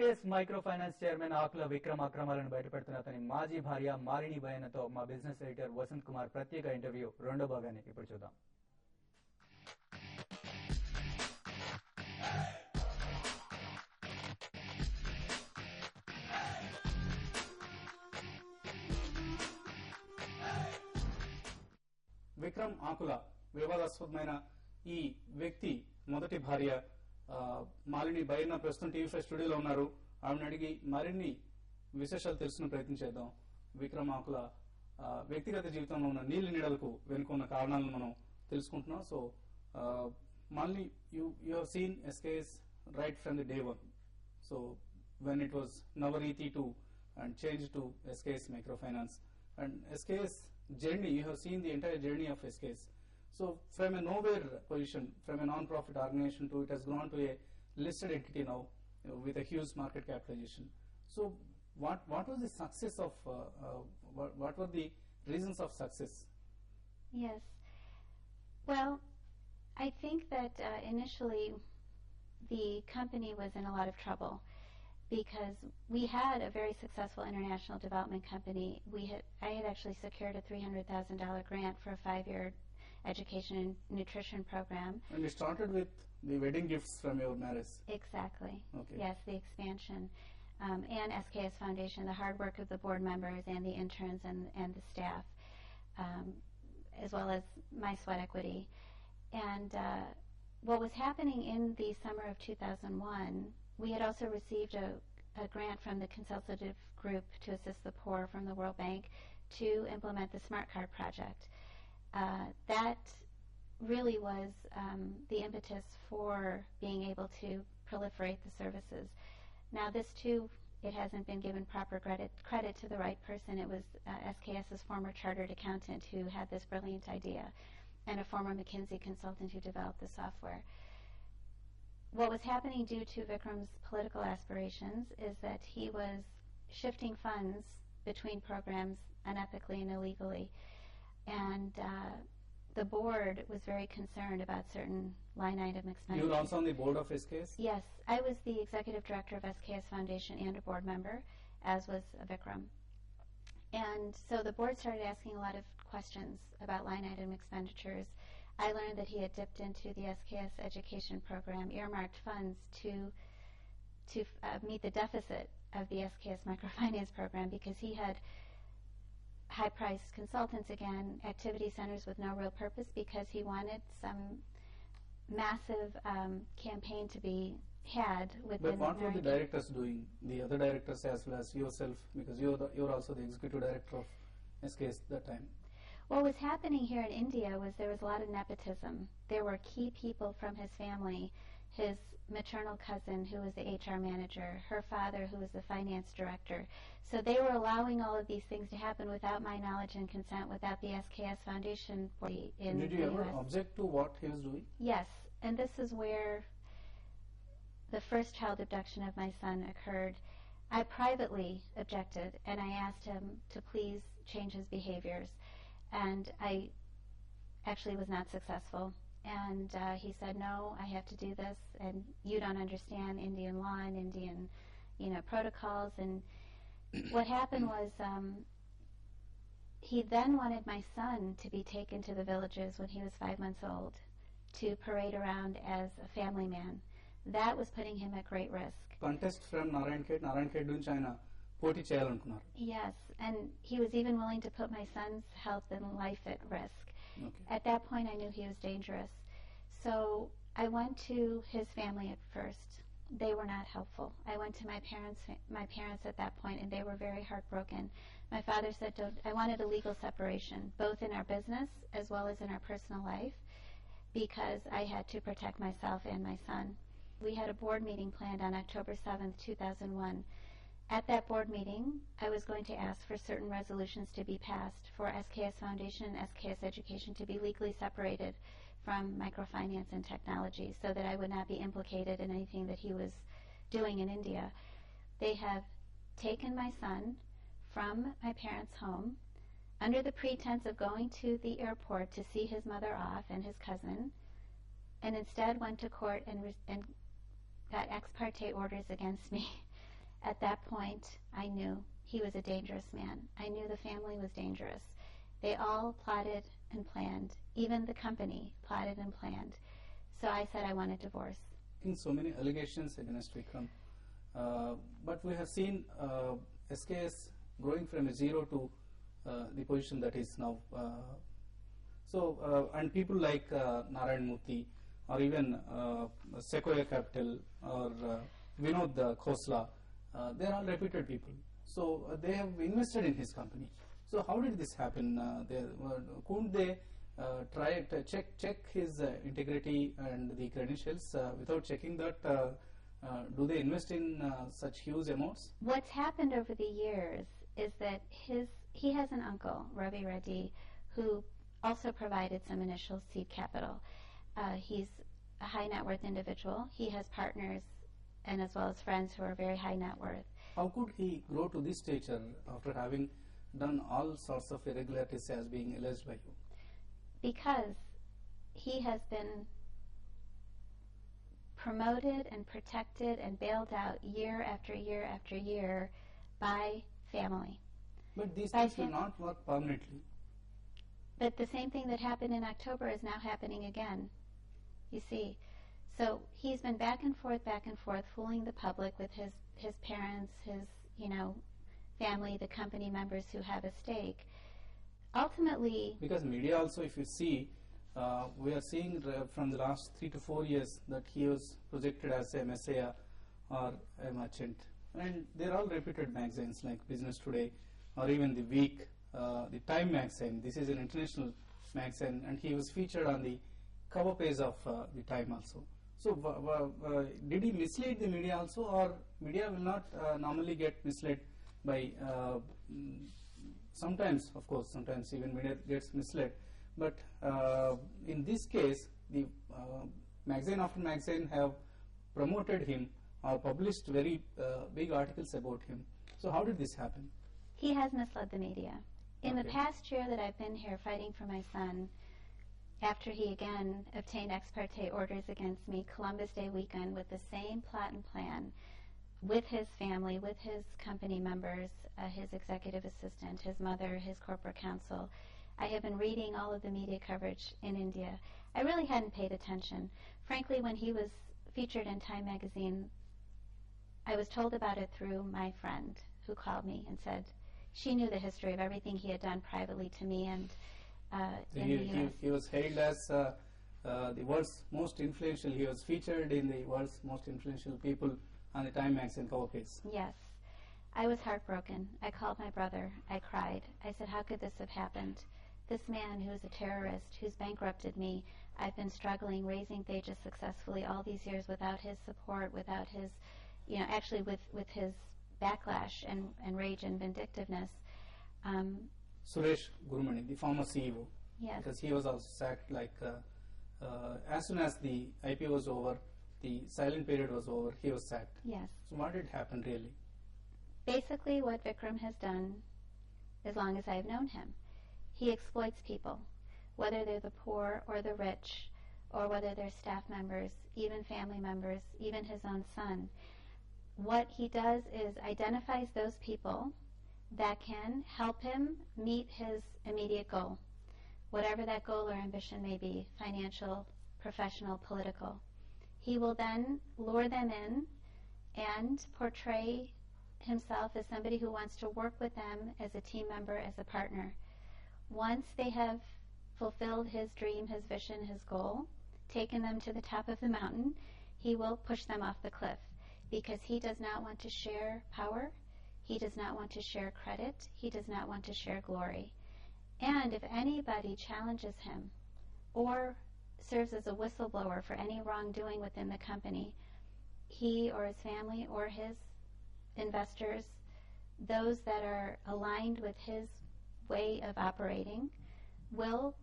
SKS microfinance chairman ఆకుల విక్రమ్ అక్రమాలను బయటపెడుతున్న అతని మాజీ భార్య మాలిని బయనతో మా బిజినెస్ ఎడిటర్ వసంత్ కుమార్ ప్రత్యేక ఇంటర్వ్యూ రెండో భాగాన్ని ఇప్పుడు చూద్దాం. విక్రమ్ ఆకుల వివాదాస్పదమైన ఈ వ్యక్తి మొదటి భార్య మాలిని బయన ప్రస్తుతం TV5 స్టూడియోలో ఉన్నారు. ఆవిడని అడిగి మరిన్ని విశేషాలు తెలుసుకునే ప్రయత్నం చేద్దాం. విక్రమ్ ఆకుల వ్యక్తిగత జీవితంలో ఉన్న నీళ్ల నీడలకు వెనుకున్న కారణాలను మనం తెలుసుకుంటున్నాం. So Malini, you have seen SKS right from the day one. So when it was Navariti 2 and changed to SKS Microfinance and SKS journey, you have seen the entire journey of SKS. So from a nowhere position, from a non-profit organization to it has grown to a listed entity now with a huge market capitalization. So what was the success of, what were the reasons of success? Yes. Well, I think that initially the company was in a lot of trouble because we had a very successful international development company. I had actually secured a $300,000 grant for a 5-year education and nutrition program. And you started with the wedding gifts from your marriage. Exactly. Okay. Yes, the expansion. And SKS Foundation, the hard work of the board members and the interns and the staff, as well as my sweat equity. And what was happening in the summer of 2001, we had also received a grant from the consultative group to assist the poor from the World Bank to implement the Smart Card project. That really was the impetus for being able to proliferate the services. Now this too, it hasn't been given proper credit to the right person. It was SKS's former chartered accountant who had this brilliant idea, and a former McKinsey consultant who developed the software. What was happening due to Vikram's political aspirations is that he was shifting funds between programs unethically and illegally. And the board was very concerned about certain line item expenditures. You were also on the board of SKS? Yes, I was the executive director of SKS Foundation and a board member, as was Vikram. And so the board started asking a lot of questions about line item expenditures. I learned that he had dipped into the SKS education program, earmarked funds to meet the deficit of the SKS microfinance program because he had high-priced consultants again, activity centers with no real purpose because he wanted some massive campaign to be had within. But what were the directors doing? The other directors as well as yourself, because you're also the executive director of SKS at that time. What was happening here in India was there was a lot of nepotism. There were key people from his family, his maternal cousin who was the HR manager, her father who was the finance director. So they were allowing all of these things to happen without my knowledge and consent, without the SKS Foundation in Did you ever object to what he was doing? Yes, and this is where the first child abduction of my son occurred. I privately objected and I asked him to please change his behaviors. And I actually was not successful. And he said, no, I have to do this, and you don't understand Indian law and Indian, protocols. And what happened was he then wanted my son to be taken to the villages when he was 5 months old to parade around as a family man. That was putting him at great risk. Contest from Narayan doing China. Yes, and he was even willing to put my son's health and life at risk. Okay. At that point, I knew he was dangerous. So I went to his family at first. They were not helpful. I went to my parents at that point, and they were very heartbroken. My father said I wanted a legal separation, both in our business as well as in our personal life, because I had to protect myself and my son. We had a board meeting planned on October 7th, 2001. At that board meeting, I was going to ask for certain resolutions to be passed for SKS Foundation and SKS Education to be legally separated from microfinance and technology so that I would not be implicated in anything that he was doing in India. They have taken my son from my parents' home under the pretense of going to the airport to see his mother off and his cousin, and instead went to court and got ex parte orders against me At that point, I knew he was a dangerous man. I knew the family was dangerous. They all plotted and planned. Even the company plotted and planned. So I said I want a divorce. In so many allegations against Vikram, but we have seen SKS growing from a zero to the position that is now. And people like Narayan Murthy or even Sequoia Capital or Vinod Khosla, they are all reputed people. So they have invested in his company. So how did this happen? Couldn't they try to check his integrity and the credentials without checking that? Do they invest in such huge amounts? What's happened over the years is that he has an uncle, Ravi Reddy, who also provided some initial seed capital. He's a high net worth individual. He has partners and as well as friends who are very high net worth. How could he grow to this stature after having done all sorts of irregularities as being alleged by you? Because he has been promoted and protected and bailed out year after year after year by family. But these things will not work permanently. But the same thing that happened in October is now happening again, you see. So he's been back and forth, fooling the public with his parents, his, family, the company members who have a stake. Ultimately... Because media also, if you see, we are seeing from the last 3 to 4 years that he was projected as a messiah or a merchant. And they're all reputed magazines like Business Today or even The Week, the Time magazine. This is an international magazine, and he was featured on the cover page of the Time also. So did he mislead the media also, or media will not normally get misled by sometimes, of course, sometimes even media gets misled. But in this case, the magazine after magazine have promoted him or published very big articles about him. So how did this happen? He has misled the media. In the past year that I've been here fighting for my son, after he again obtained ex parte orders against me, Columbus Day weekend, with the same plot and plan, with his family, with his company members, his executive assistant, his mother, his corporate counsel, I have been reading all of the media coverage in India. I really hadn't paid attention. Frankly, when he was featured in Time magazine, I was told about it through my friend who called me and said she knew the history of everything he had done privately to me and in the U.S. He was hailed as the world's most influential. He was featured in the world's most influential people on the Time magazine cover page. Yes. I was heartbroken. I called my brother. I cried. I said, how could this have happened? This man who's a terrorist, who's bankrupted me, I've been struggling, raising Tejas successfully all these years without his support, without his, actually with his backlash and rage and vindictiveness. Suresh Gurumani, the former CEO, yes. Because he was also sacked as soon as the IPO was over, the silent period was over, he was sacked. Yes. So what did happen really? Basically what Vikram has done, as long as I've known him, he exploits people, whether they're the poor or the rich, or whether they're staff members, even family members, even his own son. What he does is identifies those people that can help him meet his immediate goal, whatever that goal or ambition may be, financial, professional, political. He will then lure them in and portray himself as somebody who wants to work with them as a team member, as a partner. Once they have fulfilled his dream, his vision, his goal, taken them to the top of the mountain, he will push them off the cliff because he does not want to share power. He does not want to share credit. He does not want to share glory. And if anybody challenges him or serves as a whistleblower for any wrongdoing within the company, he or his family or his investors, those that are aligned with his way of operating, will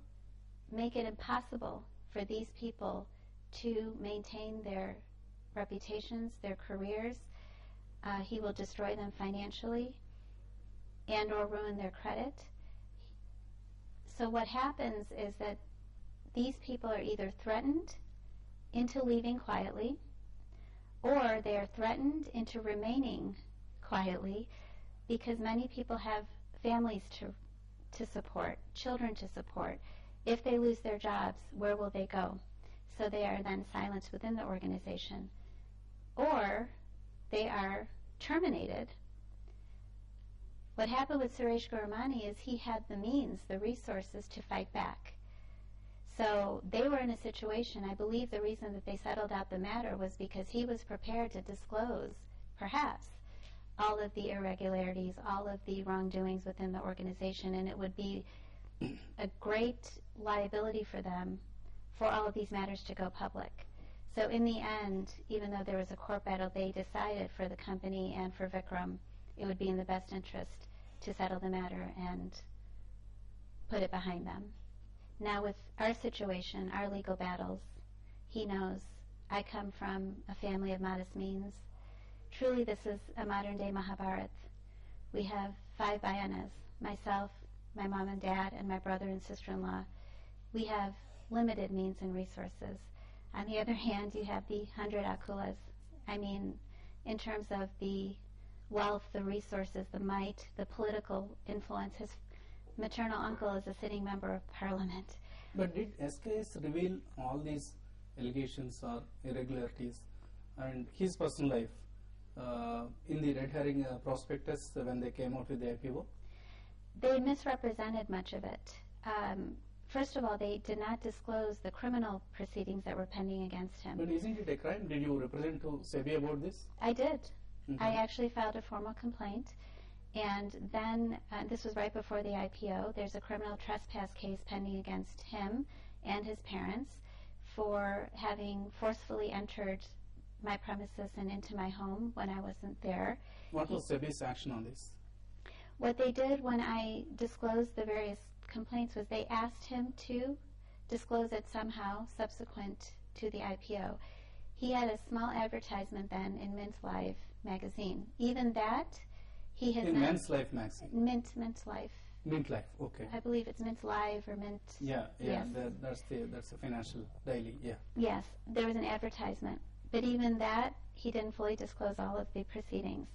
make it impossible for these people to maintain their reputations, their careers. He will destroy them financially and or ruin their credit. So what happens is that these people are either threatened into leaving quietly, or they are threatened into remaining quietly, because many people have families to support, children to support. If they lose their jobs, where will they go? So they are then silenced within the organization. Or they are terminated. What happened with Suresh Gurumani is he had the means, the resources to fight back. So they were in a situation, I believe the reason that they settled out the matter was because he was prepared to disclose, perhaps, all of the irregularities, all of the wrongdoings within the organization, and it would be a great liability for them for all of these matters to go public. So in the end, even though there was a court battle, they decided for the company and for Vikram it would be in the best interest to settle the matter and put it behind them. Now with our situation, our legal battles, he knows I come from a family of modest means. Truly this is a modern-day Mahabharat. We have 5 bayanas, myself, my mom and dad, and my brother and sister-in-law. We have limited means and resources. On the other hand, you have the 100 akulas. I mean, in terms of the wealth, the resources, the might, the political influence, his maternal uncle is a sitting member of parliament. But did SKS reveal all these allegations or irregularities and his personal life in the red herring prospectus when they came out with the IPO? They misrepresented much of it. First of all, they did not disclose the criminal proceedings that were pending against him. But isn't it a crime? Did you represent to SEBI about this? I did. I actually filed a formal complaint, and then this was right before the IPO. There's a criminal trespass case pending against him and his parents for having forcefully entered my premises and into my home when I wasn't there. What was SEBI's action on this? What they did when I disclosed the various complaints was they asked him to disclose it somehow subsequent to the IPO. He had a small advertisement then in Mint Life magazine. Even that, he has in Men's Life magazine. Mint Life. Mint Life, okay. I believe it's Mint Live or Mint. Yeah, Yes. that's the financial daily. Yeah. Yes, there was an advertisement, but even that, he didn't fully disclose all of the proceedings.